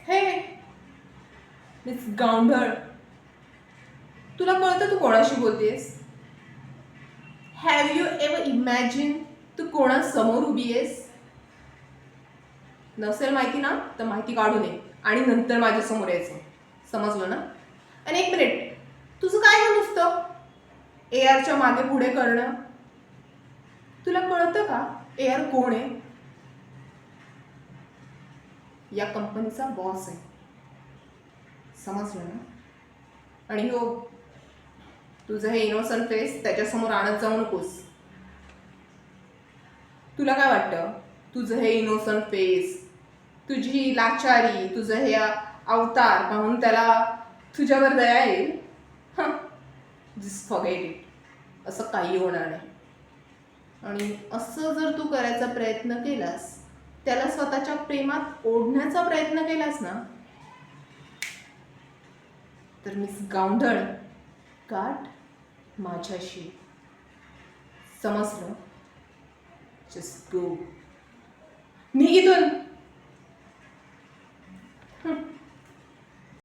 हे मिस गावंढळ, तुला कळतं तू कोणाशी बोलतेस? हॅव यू एव्हर इमॅजिन तू कोणासमोर उभी आहेस? नसेल माहिती ना तर माहिती काढून ये आणि नंतर माझ्यासमोर यायचं. समजलं ना? आणि एक मिनिट, तुझं काय गं नुसतं ARच्या मागे पुढे करणं? तुला कळतं का AR कोण आहे? या कंपनीचा बॉस आहे. समजलं ना? आणि हो, तुझं हे इनोसंट फेस त्याच्यासमोर आणत जाऊ नकोस. तुला काय वाटतं तुझं हे इनोसंट फेस, तुझी ही लाचारी, तुझं हे अवतार पाहून त्याला तुझ्यावर दया येईल? Just forget it. असं काही होणार नाही. आणि असं जर तू करायचा प्रयत्न केलास, त्याला स्वतःच्या प्रेमात ओढण्याचा प्रयत्न केलास ना, तर मिस गावंढळ, गाठ माझ्याशी. समजलं? Just go. निघ इथून.